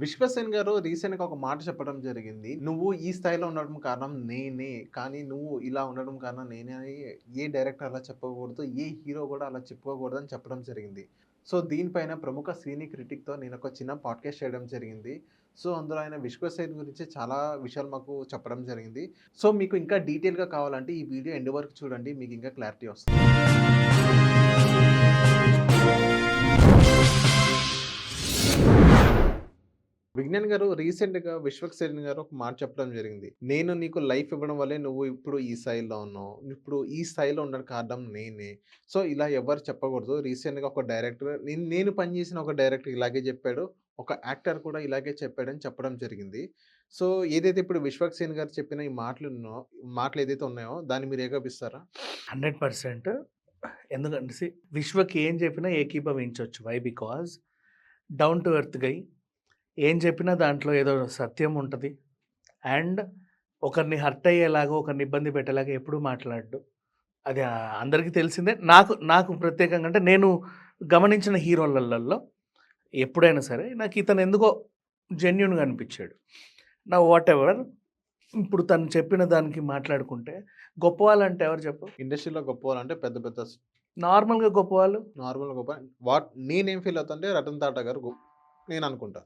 విశ్వసేన్ గారు రీసెంట్‌గా ఒక మాట చెప్పడం జరిగింది. "నువ్వు ఈ స్థాయిలో ఉండడం కారణం నేనే. కానీ నువ్వు ఇలా ఉండడం కారణం నేనే" అని ఏ డైరెక్టర్ అలా చెప్పకూడదు. ఏ హీరో కూడా అలా చెప్పుకోకూడదని చెప్పడం జరిగింది. సో, దీనిపైన ప్రముఖ సినీ క్రిటిక్‌తో నేనొక చిన్న పాడ్‌కాస్ట్ చేయడం జరిగింది. సో, అందులో ఆయన విశ్వసేన్ గురించి చాలా విషయాలు మాకు చెప్పడం జరిగింది. సో, మీకు ఇంకా డీటెయిల్‌గా కావాలంటే ఈ వీడియో ఎండ్ వరకు చూడండి. మీకు ఇంకా క్లారిటీ వస్తుంది. విజ్ఞాన్ గారు రీసెంట్‌గా విశ్వక్సేన్ గారు ఒక మాట చెప్పడం జరిగింది. "నేను నీకు లైఫ్ ఇవ్వడం వల్లే నువ్వు ఇప్పుడు ఈ స్థాయిలో ఉన్నావు. ఇప్పుడు ఈ స్థాయిలో ఉండడానికి కారణం నేనే." సో, ఇలా ఎవ్వరు చెప్పకూడదు. రీసెంట్‌గా ఒక డైరెక్టర్ నేను పనిచేసిన ఒక డైరెక్టర్ ఇలాగే చెప్పాడు. ఒక యాక్టర్ కూడా ఇలాగే చెప్పాడని చెప్పడం జరిగింది. సో, ఏదైతే ఇప్పుడు విశ్వక్సేన్ గారు చెప్పిన ఈ మాటలు ఏదైతే ఉన్నాయో దాన్ని మీరు ఏకీభవిస్తారా? 100% ఎందుకంటే విశ్వకి ఏం చెప్పినా ఏకీభవించొచ్చు. Why? Because down to earth guy. ఏం చెప్పినా దాంట్లో ఏదో సత్యం ఉంటది. అండ్ ఒకరిని హర్ట్ అయ్యేలాగా, ఒకరిని ఇబ్బంది పెట్టేలాగా ఎప్పుడూ మాట్లాడడు. అది అందరికీ తెలిసిందే. నాకు ప్రత్యేకంగా అంటే నేను గమనించిన హీరోలలో ఎప్పుడైనా సరే నాకు ఇతను ఎందుకో జెన్యూన్‌గా అనిపించాడు. వాటెవర్ ఇప్పుడు తను చెప్పిన దానికి మాట్లాడుకుంటే గొప్పవాళ్ళంటే ఎవరు చెప్పు? ఇండస్ట్రీలో గొప్పవాళ్ళంటే పెద్ద పెద్ద నార్మల్‌గా గొప్పవాళ్ళు. నార్మల్‌గా గొప్ప నేనేం ఫీల్ అవుతా అంటే రతన్ టాటా గారు నేను అనుకుంటా.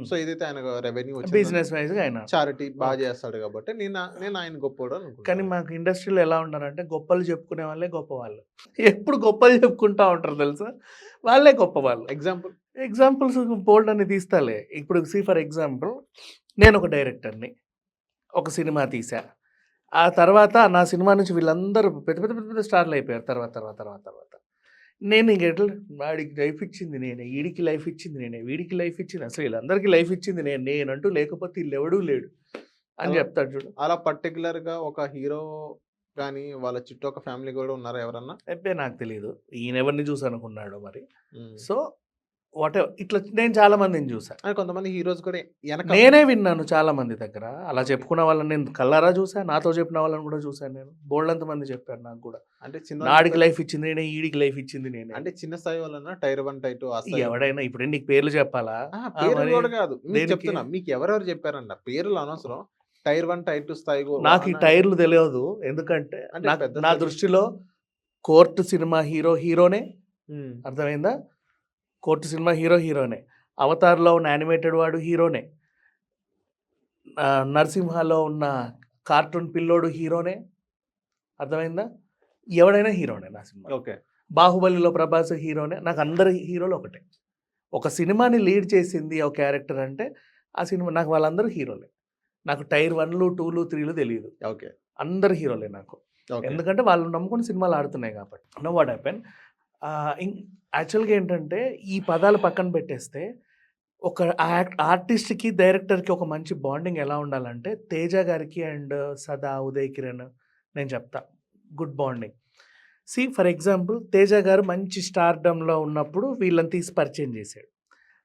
సో, ఏదైతే ఆయన రెవెన్యూ వచ్చిందో బిజినెస్ వైస్‌గా ఆయన. చారిటీ బాగా ఓకే. చేస్తాడు కాబట్టి నేను ఆయన గొప్పోడు కానీ అనుకుంటాను. మాకు ఇండస్ట్రీలో ఎలా ఉన్నారంటే గొప్పలు చెప్పుకునే వాళ్ళే గొప్పవాళ్ళు. ఎప్పుడు గొప్పలు చెప్పుకుంటా ఉంటారు తెలుసా? వాళ్ళే గొప్పవాళ్ళు. ఎగ్జాంపుల్ ఎగ్జాంపుల్స్ బోలెడన్ని తీస్తాలే. ఇప్పుడు ఫర్ ఎగ్జాంపుల్ నేనొక డైరెక్టర్‌ని. ఒక సినిమా తీశా. ఆ తర్వాత నా సినిమా నుంచి వీళ్ళందరూ పెద్ద పెద్ద పెద్ద పెద్ద స్టార్‌లు అయిపోయారు. తర్వాత. నేను ఇంక ఎట్లా వాడికి లైఫ్ ఇచ్చింది నేనే. ఈడికి లైఫ్ ఇచ్చింది నేనే. వీడికి లైఫ్ ఇచ్చింది అసలు వీళ్ళందరికీ లైఫ్ ఇచ్చింది నేను. నేనంటూ లేకపోతే ఈళ్ళెవడూ లేడు అని అలా చెప్తాడు చూడు. అలా పర్టిక్యులర్‌గా ఒక హీరో గాని, వాళ్ళ చుట్టూ ఒక ఫ్యామిలీ గూడా ఉన్నారా ఎవరన్నా? అబ్బే! నాకు తెలీదు. ఈయనెవరిని చూసనుకున్నాడో మరి. హ్మ్. సో, వాటెవర్ ఇట్లా నేను చాలా మందిని చూసా. అని కొంతమంది హీరోస్ కూడా నేనే విన్నాను చాలా మంది దగ్గర. అలా చెప్పుకున్న వాళ్ళని నేను కళ్ళారా చూసా. నాతో చెప్పిన వాళ్ళని కూడా చూసాను నేను. బోలెడంత మంది చెప్పారు నాకు కూడా. అంటే నాడికి లైఫ్ ఇచ్చింది నేనే. ఈడికి లైఫ్ ఇచ్చింది నేనే. అంటే చిన్న స్థాయి వాళ్ళన్నా టైర్ 1, టైర్ 2 ఆ స్థాయి ఎవడైనా ఇప్పుడు నీకు పేర్లు చెప్పాలా? అహా! పేర్లు మరి గూడా గాదు. మీకు దేనికి? చెప్తున్నా. మీకు ఎవరెవరు చెప్పారంట. పేర్లు అనవసరం. టైర్ 1, టైర్ 2 స్థాయి నాకు ఈ అన్నా అంటే టైర్లు తెలియదు. ఎందుకంటే అంటే నాకు పెద్ద నా స్థాయి దృష్టిలో కోర్ట్ సినిమా హీరోనే. హ్మ్. అర్థమైందా? కోర్ట్ సినిమా హీరోనే. అవతార్‌లో ఉన్న యానిమేటెడ్ వాడు హీరోనే. 'నరసింహలో' ఉన్న కార్టూన్ పిల్లోడు హీరోనే. అర్థమైందా? ఎవడైనా హీరోనే నా సినిమాలో. ఓకే. 'బాహుబలిలో' ప్రభాస్ హీరోనే. నాకు అందరి హీరోలు ఒకటే. ఒక సినిమాని లీడ్ చేసింది ఒక క్యారెక్టర్ అంటే ఆ సినిమా నాకు వాళ్ళందరూ హీరోలే. నాకు టైర్ 1లు, 2లు, 3లు తెలీదు. ఓకే. అందరు హీరోలే నాకు. ఓకే. ఎందుకంటే వాళ్ళు నమ్ముకుని సినిమాలు ఆడుతున్నాయి కాబట్టి. నౌ వాట్ హ్యాపెన్ ఆహ్, ఇన్ యాక్చువల్‌గా ఏంటంటే ఈ పదాలు పక్కన పెట్టేస్తే ఒక ఆర్టిస్ట్‌కి, డైరెక్టర్‌కి ఒక మంచి బాండింగ్ ఎలా ఉండాలంటే 'తేజ' గారికి అండ్ 'సదా', 'ఉదయ్ కిరణ్' నేను చెప్తా. Good bonding. For example 'Teja' గారు మంచి స్టార్‌డమ్‌లో ఉన్నప్పుడు వీళ్ళని తీసి పరిచయం చేసాడు.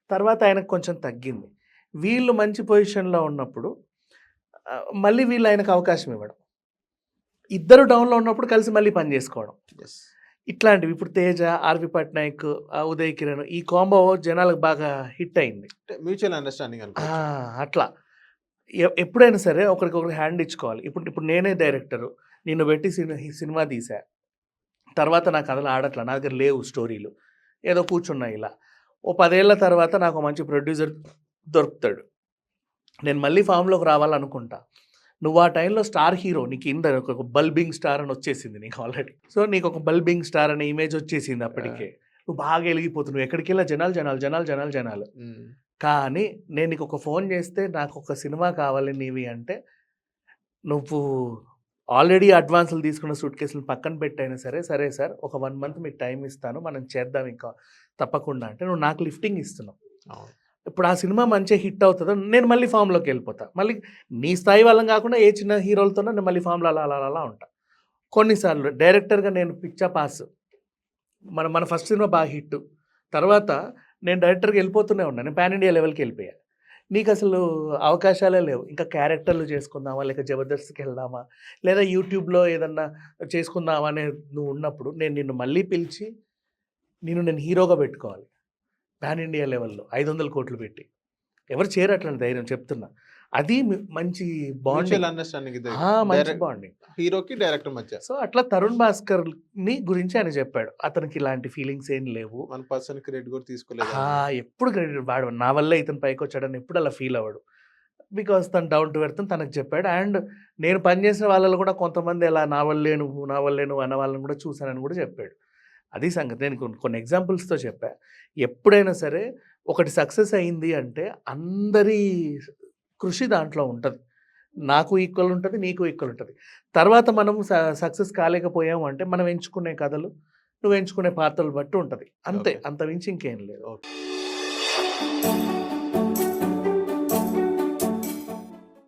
తర్వాత ఆయనకు కొంచెం తగ్గింది. వీళ్ళు మంచి పొజిషన్‌లో ఉన్నప్పుడు మళ్ళీ వీళ్ళు ఆయనకు అవకాశం ఇవ్వడం. ఇద్దరు డౌన్‌లో ఉన్నప్పుడు కలిసి మళ్ళీ పని చేసుకోవడం. యెస్. ఇట్లాంటివి ఇప్పుడు 'తేజ', 'ఆర్‌వి పట్నాయక్', 'ఉదయ్ కిరణ్' ఈ కాంబో జనాలకు బాగా హిట్ అయింది. అంటే మ్యూచువల్ అండర్‌స్టాండింగ్ అనుకోవచ్చు. అట్లా. ఎప్పుడైనా సరే ఒకరికొకరు హ్యాండ్ ఇచ్చుకోవాలి. ఇప్పుడు నేనే డైరెక్టరు. నిన్ను పెట్టి సినిమా తీశా. తర్వాత నా కథలు ఆడట్ల. నా దగ్గర లేవు స్టోరీలు. ఏదో కూర్చున్నా ఇలా. ఓ 10 ఏళ్ల తర్వాత నాకు మంచి ప్రొడ్యూసర్ దొరుకుతాడు. నేను మళ్ళీ ఫామ్‌లోకి రావాలనుకుంటా. నువ్వు ఆ టైంలో స్టార్ హీరో. నీ కింద ఒక బల్బింగ్ స్టార్ అని వచ్చేసింది నీకు ఆల్రెడీ. సో, నీకొక బల్బింగ్ స్టార్ అనే ఇమేజ్ వచ్చేసింది అప్పటికే. నువ్వు బాగా ఎలిగిపోతున్నావు. నువ్వు ఎక్కడికెళ్ళినా జనాలు. హ్మ్. కానీ నేను నీకొక ఫోన్ చేస్తే నాకొక సినిమా కావాలి నీవి అంటే, నువ్వు ఆల్రెడీ అడ్వాన్స్‌లు తీసుకున్న సూట్‌కేస్‌లు పక్కన పెట్టైనా సరే, సరే సార్ ఒక 1 మంత్ మీకు టైమ్ ఇస్తాను. మనం చేద్దాం ఇంకా తప్పకుండా అంటే, నువ్వు నాకు లిఫ్టింగ్ ఇస్తున్నావు. అవును. ఇప్పుడు ఆ సినిమా మంచిగా హిట్ అవుతదో నేను మళ్ళీ ఫామ్‌లోకెళ్ళిపోతా. మళ్ళీ నీ స్థాయి వాళ్ళని కాకుండా ఏ చిన్న హీరోలతోనో నేను మళ్ళీ ఫామ్‌లో అలా ఉంటా. కొన్నిసార్లు డైరెక్టర్‌గా నేను పిచ్చా పాస్. మన ఫస్ట్ సినిమా బాగా హిట్టు. తర్వాత నేను డైరెక్టర్‌గా వెళ్ళిపోతూనే ఉన్నా. నేను పాన్ ఇండియా లెవెల్‌కెళ్ళిపోయా. నీకసలు అవకాశాలే లేవు. ఇంకా క్యారెక్టర్‌లు చేసుకుందామా? లేక జబర్దస్త్‌కెళ్దామా? లేదా యూట్యూబ్‌లో ఏదన్నా చేసుకుందామా అనే నువ్వున్నప్పుడు నేను నిన్ను మళ్ళీ పిలిచి నేను హీరోగా పెట్టుకోవాలి. పాన్ ఇండియా లెవెల్‌లో 500,00,00,000 పెట్టి. ఎవరు చేయరు అట్లాంటి ధైర్యం చెప్తున్నా. అది మంచి బాండింగ్. మ్యూచువల్ అండర్‌స్టాండింగ్ ఇది. మంచి బాండింగ్. హీరోకి, డైరెక్టర్ మధ్య. సో, అట్లా 'తరుణ్ భాస్కర్‌ని' గురించి ఆయన చెప్పాడు. అతనికి ఇలాంటి ఫీలింగ్స్ ఏం లేవు. మన పర్సన్ క్రెడిట్ కూడా తీసుకోలేదు. ఎప్పుడు క్రెడిట్ వాడు నా వల్లే ఇతను పైకొచ్చాడని ఎప్పుడు అలా ఫీల్ అవ్వడు. బికాజ్ తను డౌన్ టు ఎర్త్ అని తనకు చెప్పాడు. అండ్ నేను పనిచేసిన వాళ్ళలో కూడా కొంతమంది అలా నా వల్లే నువ్వు అన్న వాళ్ళని కూడా చూసానని కూడా చెప్పాడు. అది సంగతి. నేను కొన్ని ఎగ్జాంపుల్స్‌తో చెప్పా. ఎప్పుడైనా సరే ఒకటి సక్సెస్ అయింది అంటే అందరి కృషి దాంట్లో ఉంటది. నాకు ఈక్వల్ ఉంటది. నీకు ఈక్వల్ ఉంటది. తర్వాత మనం సక్సెస్ కాలేకపోయాము అంటే మనం ఎంచుకునే కథలు, నువ్వు ఎంచుకునే పాత్రలు బట్టి ఉంటది. అంతే. ఓకే. అంతకు మించి ఇంకేం లేదు. ఓకే.